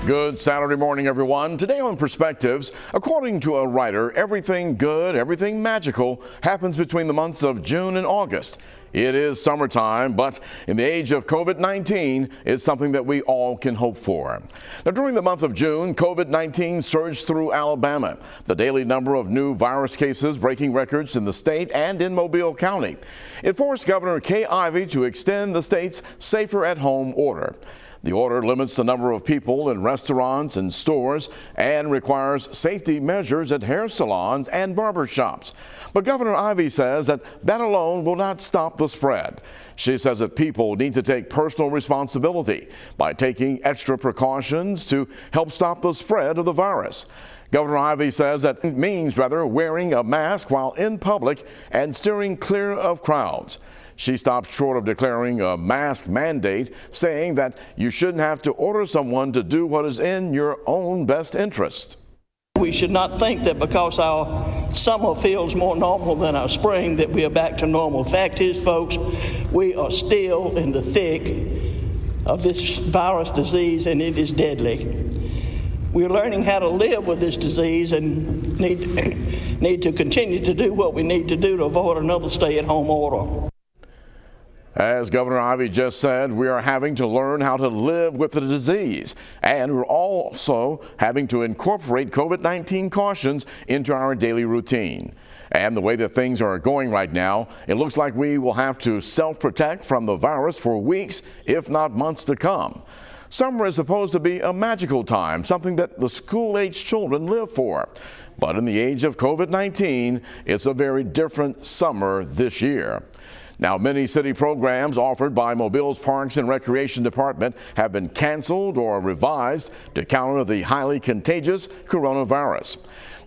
Good Saturday morning, everyone. Today on Perspectives, according to a writer, everything good, everything magical happens between the months of June and August. It is summertime, but in the age of COVID-19, it's something that we all can hope for. Now, during the month of June, COVID-19 surged through Alabama, the daily number of new virus cases breaking records in the state and in Mobile County. It forced Governor Kay Ivey to extend the state's Safer at Home order. The order limits the number of people in restaurants and stores and requires safety measures at hair salons and barber shops. But Governor Ivey says that alone will not stop the spread. She says that people need to take personal responsibility by taking extra precautions to help stop the spread of the virus. Governor Ivey says that it means wearing a mask while in public and steering clear of crowds. She stopped short of declaring a mask mandate, saying that you shouldn't have to order someone to do what is in your own best interest. We should not think that because our summer feels more normal than our spring that we are back to normal. Fact is, folks, we are still in the thick of this virus disease, and it is deadly. We're learning how to live with this disease and need to continue to do what we need to do to avoid another stay-at-home order. As Governor Ivey just said, we are having to learn how to live with the disease, and we're also having to incorporate COVID-19 cautions into our daily routine. And the way that things are going right now, it looks like we will have to self-protect from the virus for weeks, if not months to come. Summer is supposed to be a magical time, something that the school-age children live for. But in the age of COVID-19, it's a very different summer this year. Now, many city programs offered by Mobile's Parks and Recreation Department have been canceled or revised to counter the highly contagious coronavirus.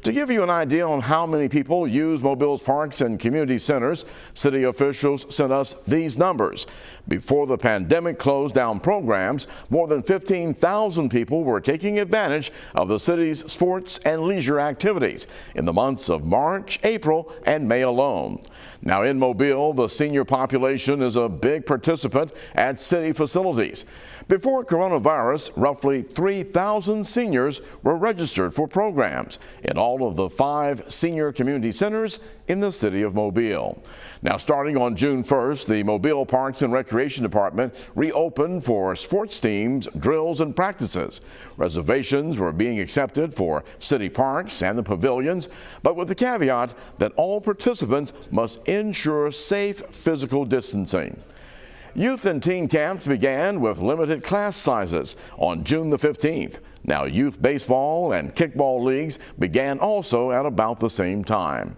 To give you an idea on how many people use Mobile's parks and community centers, city officials sent us these numbers. Before the pandemic closed down programs, more than 15,000 people were taking advantage of the city's sports and leisure activities in the months of March, April, and May alone. Now, in Mobile, the senior population is a big participant at city facilities. Before coronavirus, roughly 3,000 seniors were registered for programs in all of the 5 senior community centers in the city of Mobile. Now, starting on June 1st, the Mobile Parks and Recreation Department reopened for sports teams, drills, and practices. Reservations were being accepted for city parks and the pavilions, but with the caveat that all participants must ensure safe physical distancing. Youth and teen camps began with limited class sizes on June the 15th. Now, youth baseball and kickball leagues began also at about the same time.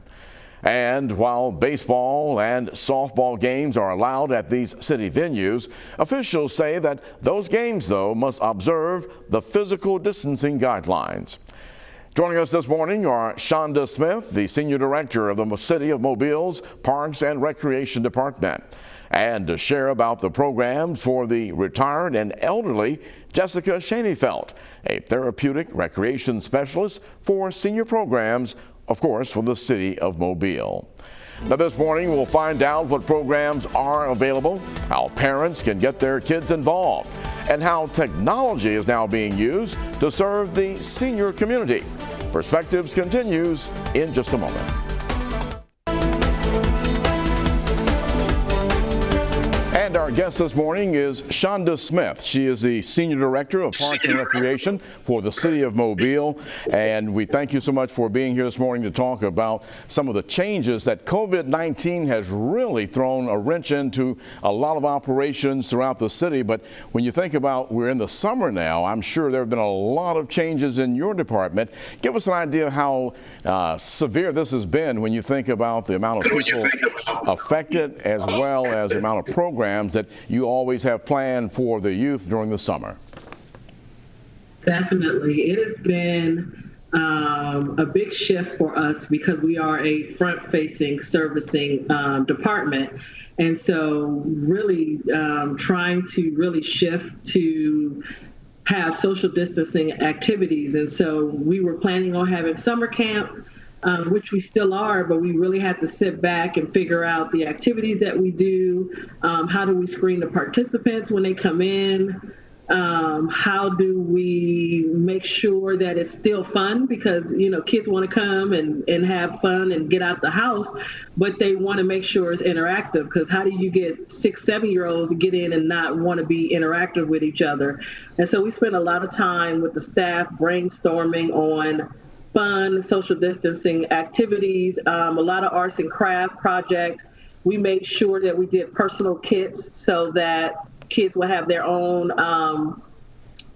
And while baseball and softball games are allowed at these city venues, officials say that those games, though, must observe the physical distancing guidelines. Joining us this morning are Shonda Smith, the Senior Director of the City of Mobile's Parks and Recreation Department. And to share about the programs for the retired and elderly, Jessica Shaneyfelt, a therapeutic recreation specialist for senior programs, of course, for the city of Mobile. Now, this morning we'll find out what programs are available, how parents can get their kids involved, and how technology is now being used to serve the senior community. Perspectives continues in just a moment. And our guest this morning is Shonda Smith. She is the Senior Director of Parks and Recreation for the City of Mobile. And we thank you so much for being here this morning to talk about some of the changes that COVID-19 has really thrown a wrench into a lot of operations throughout the city. But when you think about we're in the summer now, I'm sure there have been a lot of changes in your department. Give us an idea of how severe this has been when you think about the amount of people affected as well as the amount of programs that you always have planned for the youth during the summer. Definitely. It has been a big shift for us because we are a front-facing servicing department. And so really trying to really shift to have social distancing activities. And so we were planning on having summer camp, which we still are, but we really had to sit back and figure out the activities that we do. How do we screen the participants when they come in? How do we make sure that it's still fun? Because, kids want to come and have fun and get out the house, but they want to make sure it's interactive, because how do you get 6, 7-year-olds to get in and not want to be interactive with each other? And so we spent a lot of time with the staff brainstorming on fun social distancing activities, a lot of arts and craft projects. We made sure that we did personal kits so that kids will have their own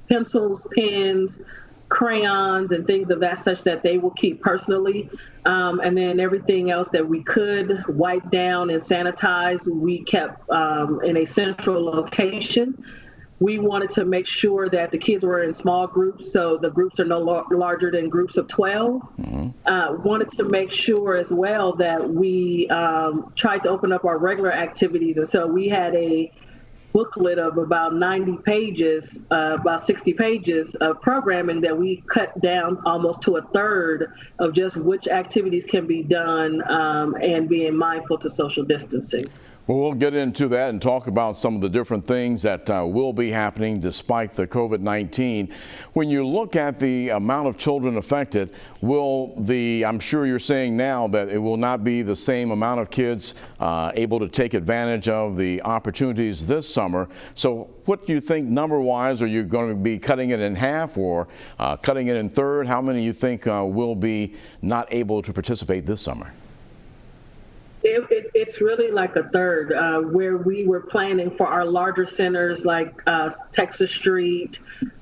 pencils, pens, crayons, and things of that such that they will keep personally. And then everything else that we could wipe down and sanitize, we kept in a central location. We wanted to make sure that the kids were in small groups, so the groups are no larger than groups of 12. Wanted to make sure as well that we tried to open up our regular activities. And so we had a booklet of about 90 pages, about 60 pages of programming that we cut down almost to a third of just which activities can be done and being mindful to social distancing. Well, we'll get into that and talk about some of the different things that will be happening despite the COVID-19. When you look at the amount of children affected, I'm sure you're saying now that it will not be the same amount of kids able to take advantage of the opportunities this summer. So what do you think number-wise? Are you going to be cutting it in half or cutting it in third? How many you think will be not able to participate this summer? It's really like a third, where we were planning for our larger centers like Texas Street,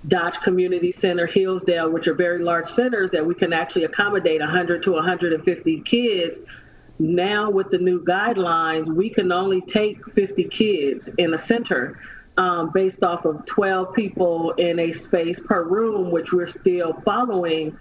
Dodge Community Center, Hillsdale, which are very large centers that we can actually accommodate 100 to 150 kids. Now with the new guidelines, we can only take 50 kids in a center based off of 12 people in a space per room, which we're still following.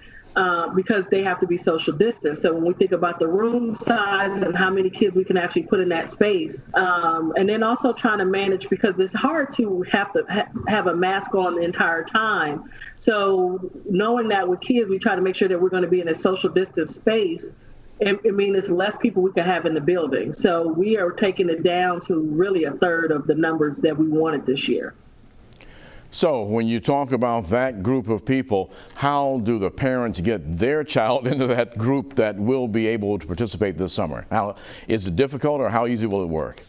Because they have to be social distance. So when we think about the room size and how many kids we can actually put in that space, and then also trying to manage, because it's hard to have a mask on the entire time. So knowing that with kids, we try to make sure that we're going to be in a social distance space. I mean, it's less people we can have in the building. So we are taking it down to really a third of the numbers that we wanted this year. So when you talk about that group of people, how do the parents get their child into that group that will be able to participate this summer? How is it difficult, or how easy will it work?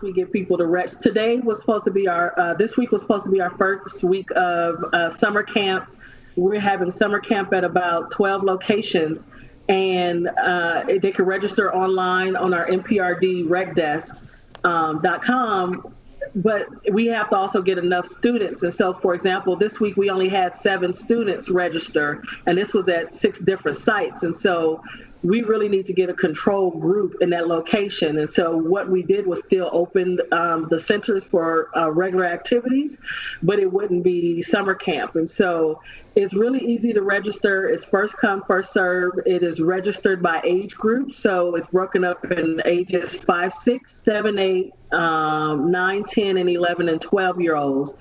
We get people to rest. Today was supposed to be this week was supposed to be our first week of summer camp. We're having summer camp at about 12 locations, and they can register online on our mprdrecdesk.com. But we have to also get enough students. And so, for example, this week we only had 7 students register, and this was at 6 different sites. And so we really need to get a control group in that location. And so what we did was still open the centers for regular activities, but it wouldn't be summer camp. And so it's really easy to register. It's first come, first serve. It is registered by age group. So it's broken up in ages 5, 6, 7, 8, 9, 10, and 11 and 12-year-olds.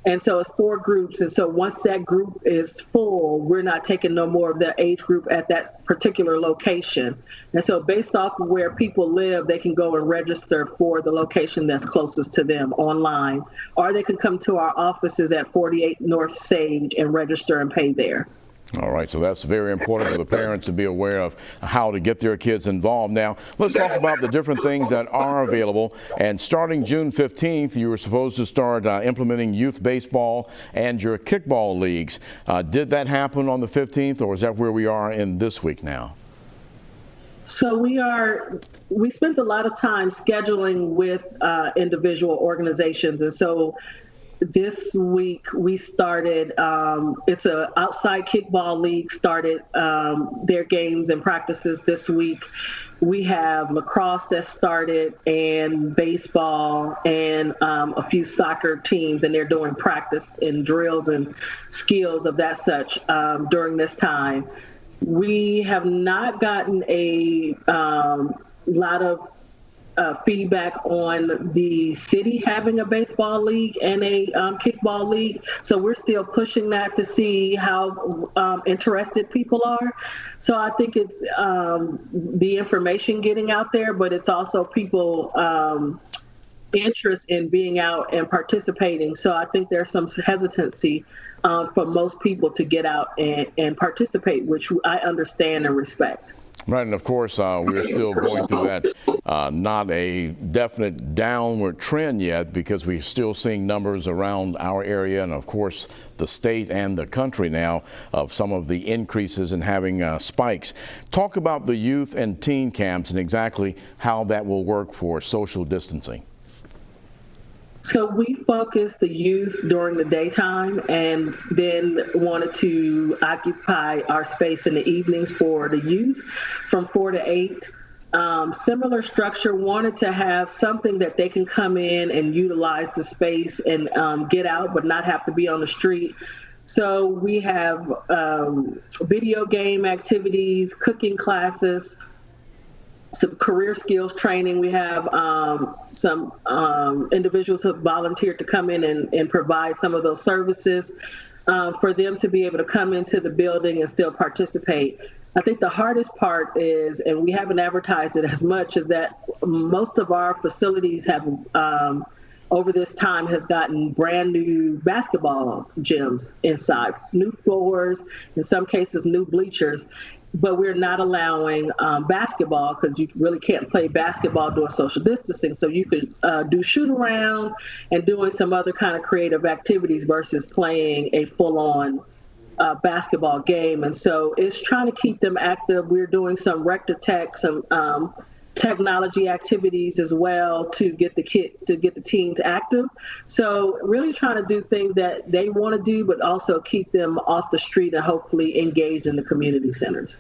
And so it's 4 groups. And so once that group is full, we're not taking no more of the age group at that particular location. And so based off of where people live, they can go and register for the location that's closest to them online, or they can come to our offices at 48 North Sage and register and pay there. All right, so that's very important for the parents to be aware of how to get their kids involved. Now, let's talk about the different things that are available. And starting June 15th, you were supposed to start implementing youth baseball and your kickball leagues. Did that happen on the 15th, or is that where we are in this week now? So we spent a lot of time scheduling with individual organizations. And so this week we started, it's an outside kickball league, started their games and practices this week. We have lacrosse that started, and baseball, and a few soccer teams, and they're doing practice and drills and skills of that such during this time. We have not gotten a lot of feedback on the city having a baseball league and a kickball league. So we're still pushing that to see how interested people are. So I think it's the information getting out there, but it's also people interest in being out and participating. So I think there's some hesitancy for most people to get out and participate, which I understand and respect. Right, and of course, we're still going through that, not a definite downward trend yet, because we're still seeing numbers around our area and, of course, the state and the country now of some of the increases in having spikes. Talk about the youth and teen camps and exactly how that will work for social distancing. So we focused the youth during the daytime and then wanted to occupy our space in the evenings for the youth from 4 to 8. Similar structure, wanted to have something that they can come in and utilize the space and get out but not have to be on the street. So we have video game activities, cooking classes, some career skills training. We have some individuals who have volunteered to come in and provide some of those services for them to be able to come into the building and still participate. I think the hardest part is, and we haven't advertised it as much, is that most of our facilities have over this time has gotten brand new basketball gyms inside, new floors, in some cases new bleachers. But we're not allowing basketball because you really can't play basketball doing social distancing. So you could do shoot around and doing some other kind of creative activities versus playing a full-on basketball game. And so it's trying to keep them active. We're doing some rec-to-tech, some technology activities as well to get the teens active. So really trying to do things that they want to do, but also keep them off the street and hopefully engaged in the community centers.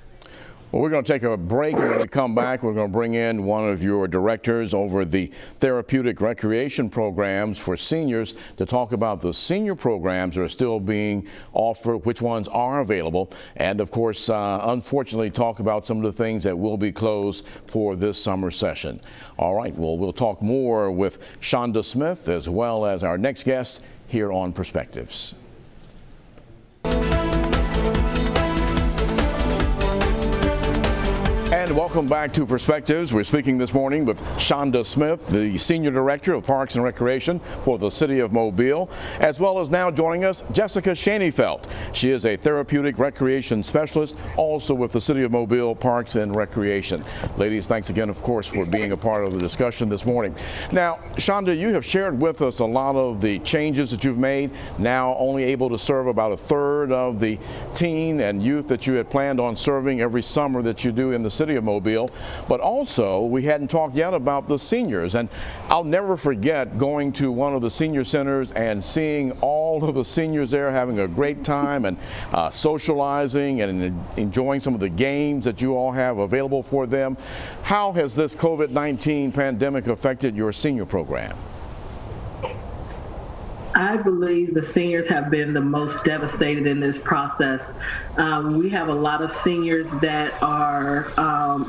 Well, we're going to take a break, and when we come back, we're going to bring in one of your directors over the therapeutic recreation programs for seniors to talk about the senior programs that are still being offered, which ones are available, and of course, unfortunately, talk about some of the things that will be closed for this summer session. All right, well, we'll talk more with Shonda Smith as well as our next guest here on Perspectives. And welcome back to Perspectives. We're speaking this morning with Shonda Smith, the Senior Director of Parks and Recreation for the City of Mobile, as well as now joining us, Jessica Shaneyfelt. She is a Therapeutic Recreation Specialist, also with the City of Mobile Parks and Recreation. Ladies, thanks again, of course, for being a part of the discussion this morning. Now, Shonda, you have shared with us a lot of the changes that you've made, now only able to serve about a third of the teen and youth that you had planned on serving every summer that you do in the City of Mobile, but also we hadn't talked yet about the seniors. And I'll never forget going to one of the senior centers and seeing all of the seniors there having a great time and socializing and enjoying some of the games that you all have available for them. How has this COVID-19 pandemic affected your senior program? I believe the seniors have been the most devastated in this process. We have a lot of seniors that are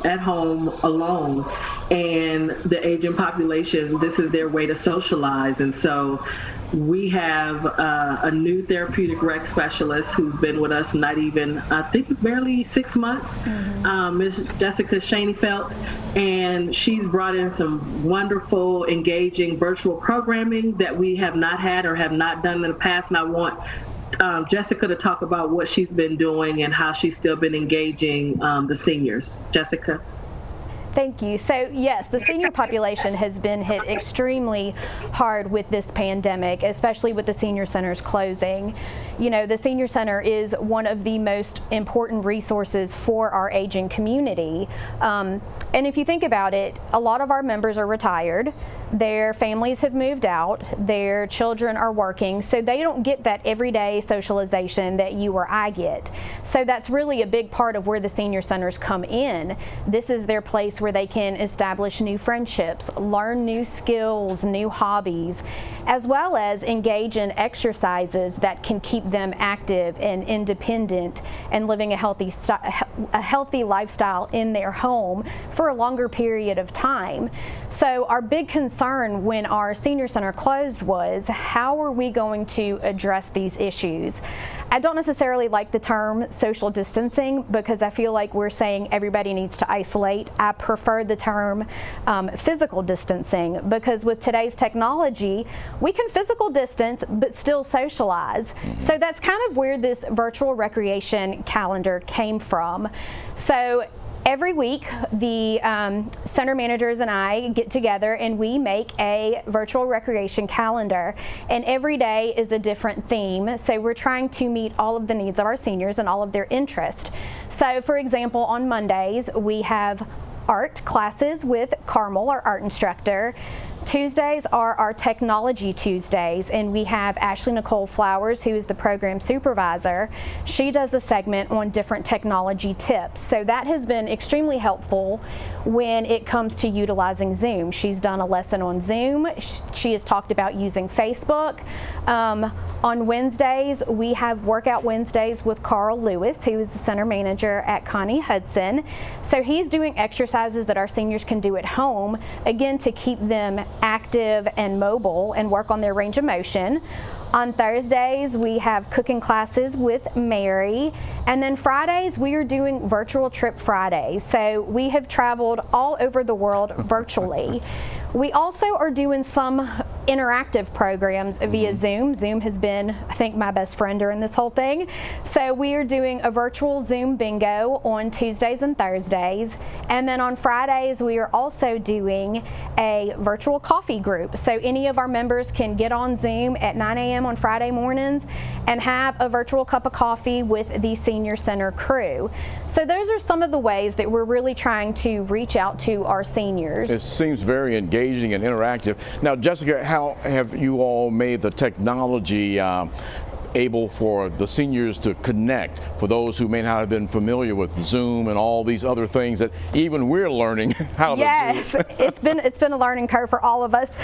at home alone, and the aging population, this is their way to socialize. And so we have a new therapeutic rec specialist who's been with us not even, I think it's barely 6 months, Ms. Jessica Shaneyfelt, and she's brought in some wonderful, engaging virtual programming that we have not had or have not done in the past. And I want Jessica to talk about what she's been doing and how she's still been engaging the seniors. Jessica. Thank you. So yes, the senior population has been hit extremely hard with this pandemic, especially with the senior centers closing. You know, the senior center is one of the most important resources for our aging community. And if you think about it, a lot of our members are retired. Their families have moved out, their children are working, so they don't get that everyday socialization that you or I get. So that's really a big part of where the senior centers come in. This is their place place where they can establish new friendships, learn new skills, new hobbies, as well as engage in exercises that can keep them active and independent and living a healthy lifestyle in their home for a longer period of time. So our big concern when our senior center closed was, how are we going to address these issues? I don't necessarily like the term social distancing because I feel like we're saying everybody needs to isolate. I prefer the term physical distancing, because with today's technology, we can physical distance but still socialize. So that's kind of where this virtual recreation calendar came from. So every week, the center managers and I get together and we make a virtual recreation calendar, and every day is a different theme. So we're trying to meet all of the needs of our seniors and all of their interests. So for example, on Mondays, we have art classes with Carmel, our art instructor. Tuesdays are our Technology Tuesdays, and we have Ashley Nicole Flowers, who is the program supervisor. She does a segment on different technology tips. So that has been extremely helpful when it comes to utilizing Zoom. She's done a lesson on Zoom. She has talked about using Facebook. On Wednesdays, we have Workout Wednesdays with Carl Lewis, who is the center manager at Connie Hudson. So he's doing exercises that our seniors can do at home, again, to keep them active and mobile and work on their range of motion. On Thursdays, we have cooking classes with Mary. And then Fridays, we are doing Virtual Trip Fridays. So we have traveled all over the world virtually. We also are doing some interactive programs via Zoom. Zoom has been, I think, my best friend during this whole thing. So we are doing a virtual Zoom bingo on Tuesdays and Thursdays. And then on Fridays, we are also doing a virtual coffee group. So any of our members can get on Zoom at 9 a.m. on Friday mornings and have a virtual cup of coffee with the Senior Center crew. So those are some of the ways that we're really trying to reach out to our seniors. It seems very engaging and interactive. Now, Jessica, how have you all made the technology able for the seniors to connect, for those who may not have been familiar with Zoom and all these other things that even we're learning how to do? Yes, it's been a learning curve for all of us.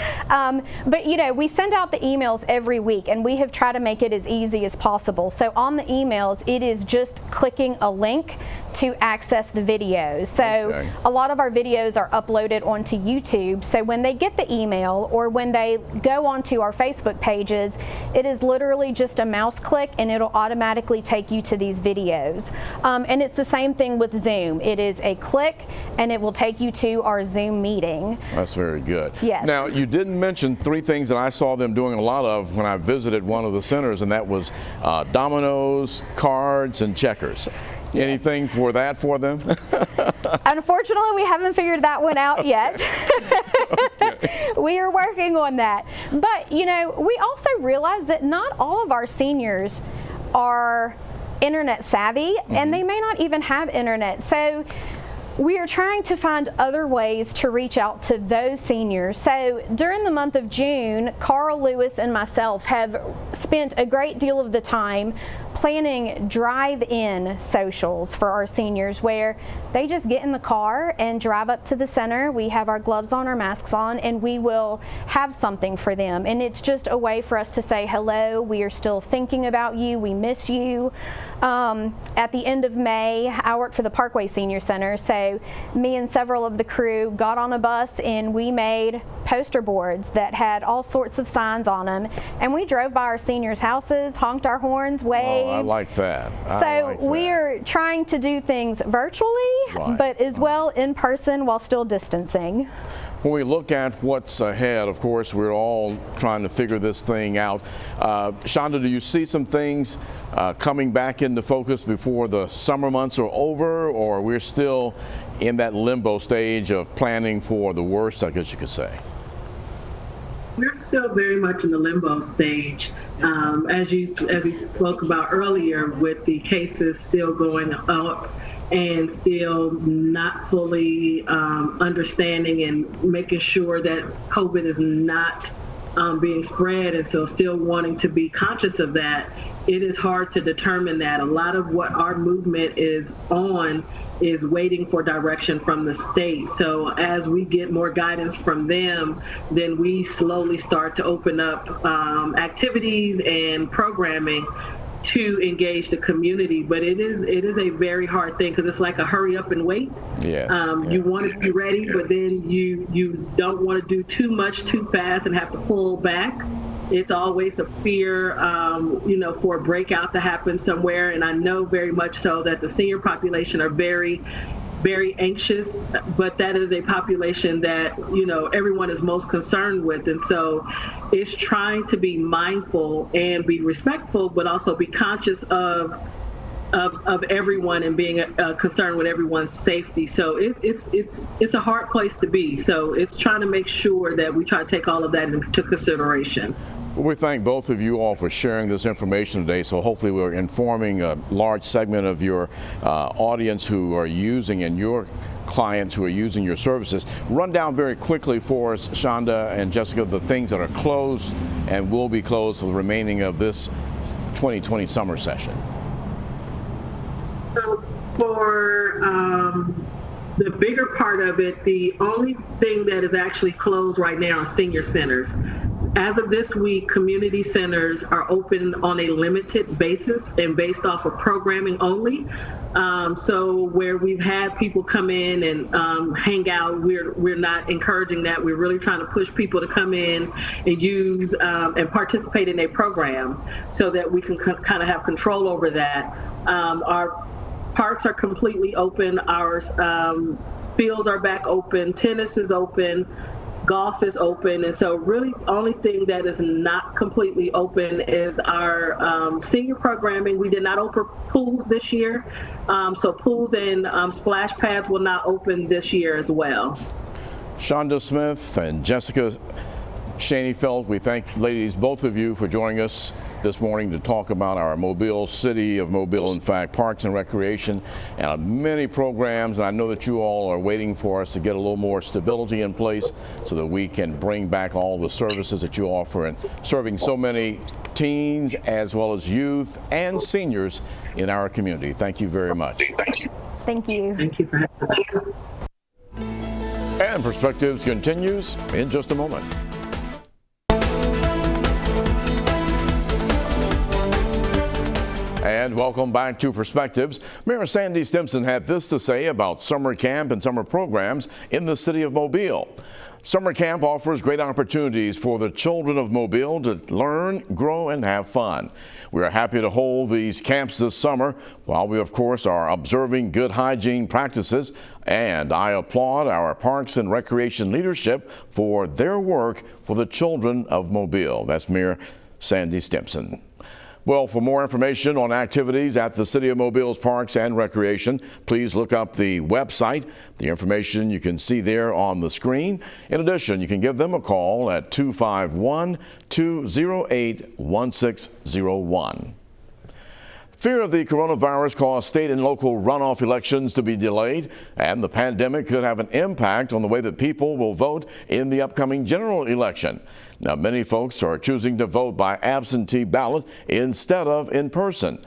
But you know, we send out the emails every week, and we have tried to make it as easy as possible. So on the emails, it is just clicking a link to access the videos. So a lot of our videos are uploaded onto YouTube. So when they get the email or when they go onto our Facebook pages, it is literally just a mouse click and it'll automatically take you to these videos. And it's the same thing with Zoom. It is a click and it will take you to our Zoom meeting. That's very good. Yes. Now, you didn't mention three things that I saw them doing a lot of when I visited one of the centers, and that was dominoes, cards, and checkers. Yes. Anything for that for them? Unfortunately, we haven't figured that one out yet. We are working on that. But, you know, we also realize that not all of our seniors are internet savvy, and they may not even have internet. So we are trying to find other ways to reach out to those seniors. So during the month of June, Carl Lewis and myself have spent a great deal of the time planning drive-in socials for our seniors, where they just get in the car and drive up to the center. We have our gloves on, our masks on, and we will have something for them. And it's just a way for us to say hello. We are still thinking about you. We miss you. At the end of May, I work for the Parkway Senior Center, so me and several of the crew got on a bus and we made poster boards that had all sorts of signs on them, and we drove by our seniors' houses, honked our horns, waved. Oh, I like that. So we are trying to do things virtually, but as well in person while still distancing. When we look at what's ahead, of course, we're all trying to figure this thing out. Shonda, do you see some things coming back into focus before the summer months are over, or we're still in that limbo stage of planning for the worst, I guess you could say? We're still very much in the limbo stage. As we spoke about earlier, with the cases still going up and still not fully understanding and making sure that COVID is not being spread, and so still wanting to be conscious of that, it is hard to determine that. A lot of what our movement is on is waiting for direction from the state. So as we get more guidance from them, then we slowly start to open up activities and programming to engage the community. But it is a very hard thing, because it's like a hurry up and wait. Yes. You want to be ready, but then you don't want to do too much too fast and have to pull back. It's always a fear, for a breakout to happen somewhere. And I know very much so that the senior population are very, very anxious, but that is a population that, everyone is most concerned with. And so it's trying to be mindful and be respectful, but also be conscious of everyone and being concerned with everyone's safety. So it's a hard place to be. So it's trying to make sure that we try to take all of that into consideration. We thank both of you all for sharing this information today. So hopefully we're informing a large segment of your audience who are using, and your clients who are using your services. Run down very quickly for us, Shonda and Jessica, the things that are closed and will be closed for the remaining of this 2020 summer session. So for the bigger part of it, the only thing that is actually closed right now are senior centers. As of this week, community centers are open on a limited basis and based off of programming only. So where we've had people come in and hang out, we're not encouraging that. We're really trying to push people to come in and use and participate in a program so that we can kind of have control over that. Our parks are completely open. Our fields are back open. Tennis is open. Golf is open. And so really only thing that is not completely open is our senior programming. We did not open pools this year. So pools and splash pads will not open this year as well. Shonda Smith and Jessica Shaneyfeld, we thank ladies, both of you, for joining us this morning to talk about our Mobile, City of Mobile, in fact, Parks and Recreation, and many programs. And I know that you all are waiting for us to get a little more stability in place so that we can bring back all the services that you offer, and serving so many teens as well as youth and seniors in our community. Thank you very much. Thank you. Thank you. Thank you for having us. And Perspectives continues in just a moment. And welcome back to Perspectives. Mayor Sandy Stimpson had this to say about summer camp and summer programs in the city of Mobile. Summer camp offers great opportunities for the children of Mobile to learn, grow, and have fun. We are happy to hold these camps this summer, while we, of course, are observing good hygiene practices. And I applaud our Parks and Recreation leadership for their work for the children of Mobile. That's Mayor Sandy Stimpson. Well, for more information on activities at the City of Mobile's Parks and Recreation, please look up the website. The information you can see there on the screen. In addition, you can give them a call at 251-208-1601. Fear of the coronavirus caused state and local runoff elections to be delayed, and the pandemic could have an impact on the way that people will vote in the upcoming general election. Now, many folks are choosing to vote by absentee ballot instead of in person.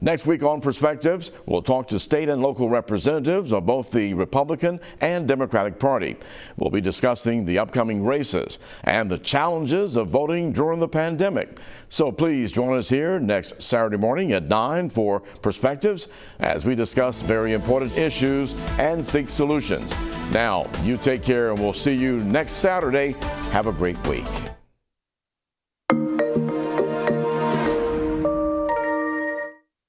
Next week on Perspectives, we'll talk to state and local representatives of both the Republican and Democratic Party. We'll be discussing the upcoming races and the challenges of voting during the pandemic. So please join us here next Saturday morning at 9 for Perspectives as we discuss very important issues and seek solutions. Now, you take care, and we'll see you next Saturday. Have a great week.